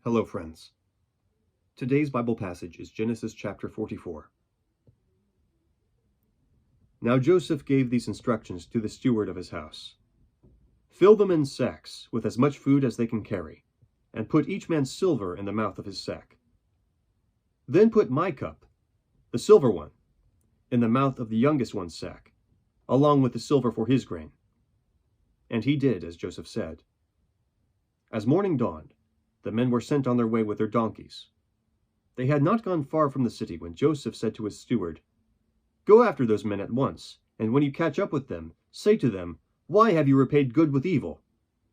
Hello, friends. Today's Bible passage is Genesis chapter 44. Now Joseph gave these instructions to the steward of his house. Fill them in sacks with as much food as they can carry, and put each man's silver in the mouth of his sack. Then put my cup, the silver one, in the mouth of the youngest one's sack, along with the silver for his grain. And he did as Joseph said. As morning dawned, the men were sent on their way with their donkeys. They had not gone far from the city when Joseph said to his steward, "Go after those men at once, and when you catch up with them, say to them, 'Why have you repaid good with evil?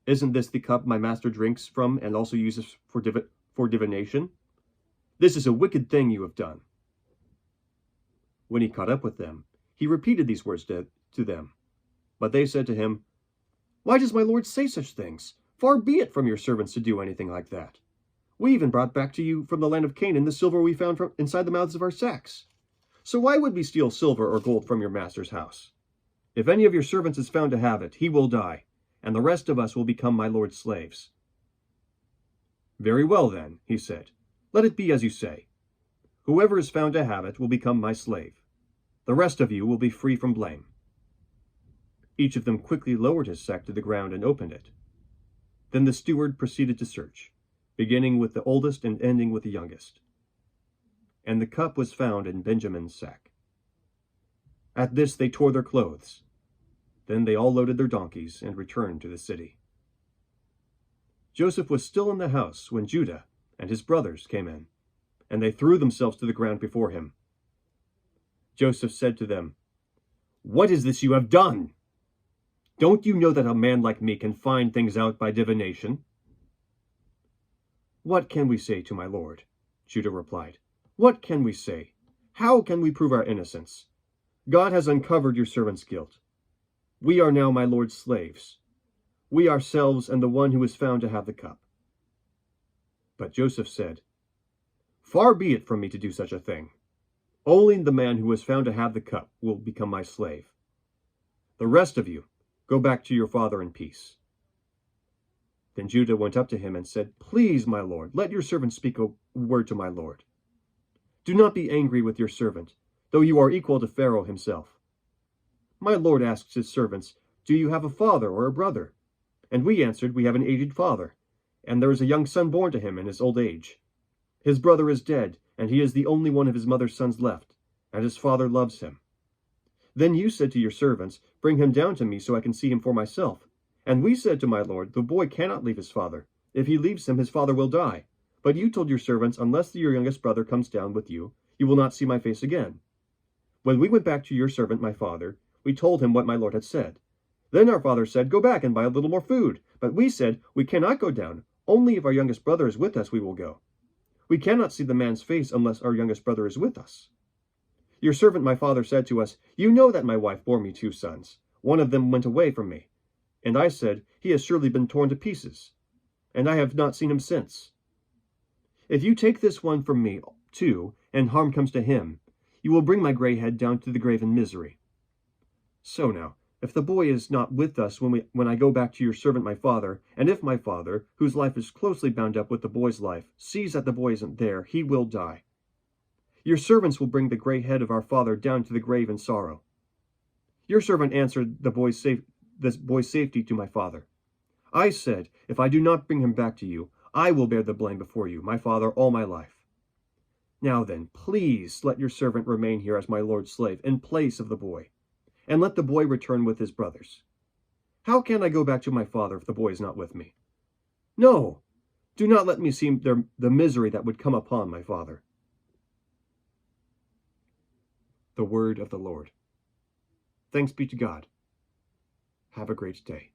Isn't this the cup my master drinks from and also uses for divination? This is a wicked thing you have done.'" When he caught up with them, he repeated these words to them. But they said to him, "Why does my lord say such things? Far be it from your servants to do anything like that. We even brought back to you from the land of Canaan the silver we found inside the mouths of our sacks. So why would we steal silver or gold from your master's house? If any of your servants is found to have it, he will die, and the rest of us will become my lord's slaves." "Very well then," he said, "let it be as you say. Whoever is found to have it will become my slave. The rest of you will be free from blame." Each of them quickly lowered his sack to the ground and opened it. Then the steward proceeded to search, beginning with the oldest and ending with the youngest. And the cup was found in Benjamin's sack. At this they tore their clothes. Then they all loaded their donkeys and returned to the city. Joseph was still in the house when Judah and his brothers came in, and they threw themselves to the ground before him. Joseph said to them, "What is this you have done? Don't you know that a man like me can find things out by divination?" "What can we say to my lord?" Judah replied. "What can we say? How can we prove our innocence? God has uncovered your servant's guilt. We are now my lord's slaves, we ourselves and the one who is found to have the cup." But Joseph said, "Far be it from me to do such a thing. Only the man who is found to have the cup will become my slave. The rest of you, go back to your father in peace." Then Judah went up to him and said, "Please, my lord, let your servant speak a word to my lord. Do not be angry with your servant, though you are equal to Pharaoh himself. My lord asks his servants, 'Do you have a father or a brother?' And we answered, 'We have an aged father, and there is a young son born to him in his old age. His brother is dead, and he is the only one of his mother's sons left, and his father loves him.' Then you said to your servants, 'Bring him down to me so I can see him for myself.' And we said to my lord, 'The boy cannot leave his father. If he leaves him, his father will die.' But you told your servants, 'Unless your youngest brother comes down with you, you will not see my face again.' When we went back to your servant, my father, we told him what my lord had said. Then our father said, 'Go back and buy a little more food.' But we said, 'We cannot go down. Only if our youngest brother is with us, we will go. We cannot see the man's face unless our youngest brother is with us.' Your servant, my father, said to us, 'You know that my wife bore me 2 sons. One of them went away from me.' And I said, 'He has surely been torn to pieces,' and I have not seen him since. If you take this one from me, too, and harm comes to him, you will bring my gray head down to the grave in misery. So now, if the boy is not with us when I go back to your servant my father, and if my father, whose life is closely bound up with the boy's life, sees that the boy isn't there, he will die. Your servants will bring the gray head of our father down to the grave in sorrow.' Your servant answered the boy's safety to my father. I said, 'If I do not bring him back to you, I will bear the blame before you, my father, all my life. Now then, please let your servant remain here as my lord's slave in place of the boy, and let the boy return with his brothers. How can I go back to my father if the boy is not with me? No, do not let me see the misery that would come upon my father." The word of the Lord. Thanks be to God. Have a great day.